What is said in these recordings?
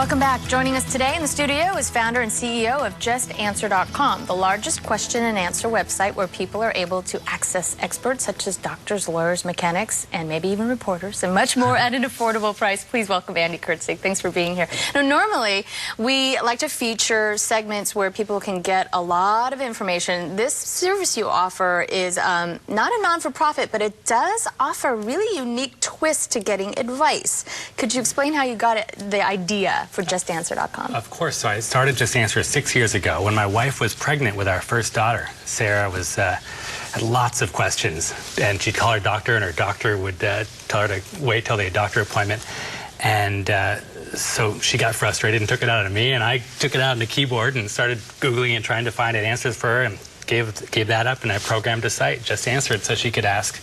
Welcome back. Joining us today in the studio is founder and CEO of JustAnswer.com, the largest question and answer website where people are able to access experts such as doctors, lawyers, mechanics, and maybe even reporters, and much more at an affordable price. Please welcome Andy Kurtzig. Thanks for being here. Now, normally, we like to feature segments where people can get a lot of information. This service you offer is not a non-for-profit, but it does offer a really unique twist to getting advice. Could you explain how you got the idea for JustAnswer.com? Of course. So I started JustAnswer 6 years ago when my wife was pregnant with our first daughter. Sarah had lots of questions, and she'd call her doctor, and her doctor would tell her to wait till the doctor appointment. And so she got frustrated and took it out on me, and I took it out on the keyboard and started Googling and trying to find answers for her, and gave that up, and I programmed a site, JustAnswer, so she could ask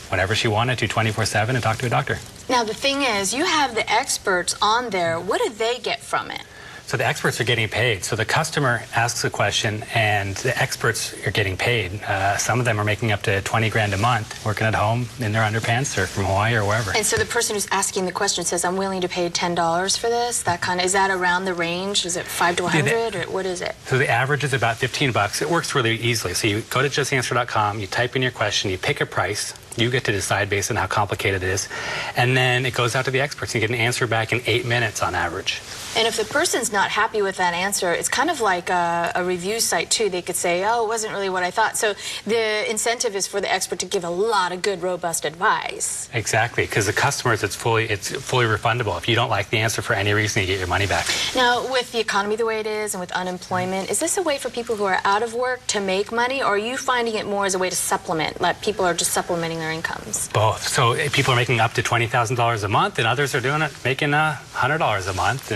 whenever she wanted to, 24/7, and talk to a doctor. Now, the thing is, you have the experts on there. What do they get from it? So the experts are getting paid. So the customer asks a question, and the experts are getting paid. Some of them are making up to 20 grand a month, working at home in their underpants or from Hawaii or wherever. And so the person who's asking the question says, I'm willing to pay $10 for this? That kind of, is that around the range? Is it 5 to 100, or what is it? So the average is about 15 bucks. It works really easily. So you go to JustAnswer.com, you type in your question, you pick a price. You get to decide based on how complicated it is. And then it goes out to the experts. You get an answer back in 8 minutes on average. And if the person's not happy with that answer, it's kind of like a review site, too. They could say, oh, it wasn't really what I thought. So the incentive is for the expert to give a lot of good, robust advice. Exactly, because the customers, it's fully refundable. If you don't like the answer for any reason, you get your money back. Now, with the economy the way it is and with unemployment, is this a way for people who are out of work to make money, or are you finding it more as a way to supplement, like people are just supplementing their incomes? Both. So people are making up to $20,000 a month, and others are doing it, making $100 a month,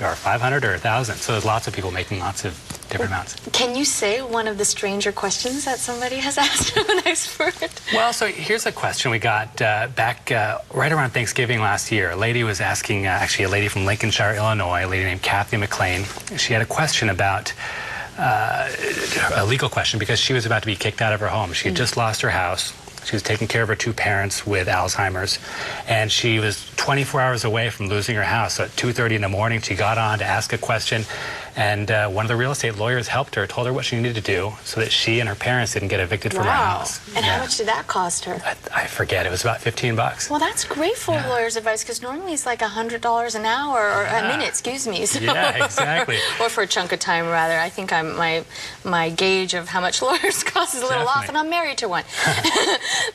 or 500 or 1,000. So there's lots of people making lots of different amounts. Can you say one of the stranger questions that somebody has asked of an expert? Well, so here's a question we got back right around Thanksgiving last year. A lady was asking, actually a lady from Lincolnshire, Illinois, a lady named Kathy McLean. She had a question about a legal question because she was about to be kicked out of her home. She had just lost her house. She was taking care of her 2 parents with Alzheimer's, and she was 24 hours away from losing her house. So at 2:30 in the morning, she got on to ask a question, and one of the real estate lawyers helped her, told her what she needed to do so that she and her parents didn't get evicted from her house. And how much did that cost her? I forget. It was about 15 bucks. Well, that's great for a lawyer's advice, because normally it's like $100 an hour, or a minute, excuse me. So. Yeah, exactly. Or for a chunk of time, rather. I think my gauge of how much lawyers cost is a little off, and I'm married to one.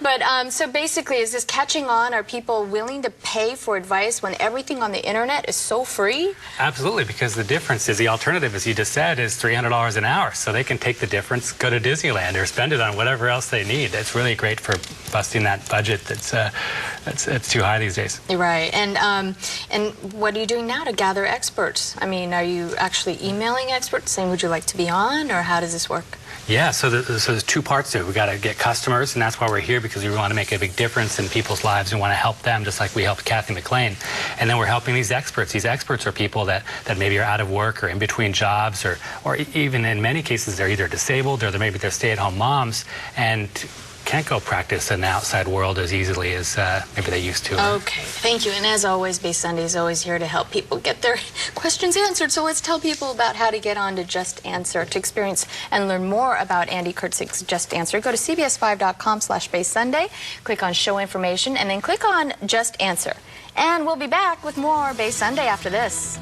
But so basically, is this catching on? Are people willing to pay for advice when everything on the internet is so free? Absolutely, because the difference is, the alternative, as you just said, is $300 an hour. So they can take the difference, go to Disneyland, or spend it on whatever else they need. That's really great for busting that budget that's too high these days. Right. And what are you doing now to gather experts? I mean, are you actually emailing experts saying, would you like to be on, or how does this work? Yeah, so there's 2 parts to it. We've got to get customers, and that's why we're here, because we want to make a big difference in people's lives and want to help them, just like we helped Kathy McLean. And then we're helping these experts. These experts are people that maybe are out of work or in between jobs, or even in many cases they're either disabled or maybe they're stay-at-home moms and can't go practice in the outside world as easily as maybe they used to. Okay, thank you. And as always, Bay Sunday is always here to help people get their questions answered. So let's tell people about how to get on to Just Answer. To experience and learn more about Andy Kurtzig's Just Answer, go to cbs5.com/BaySunday, click on Show Information, and then click on Just Answer. And we'll be back with more Bay Sunday after this.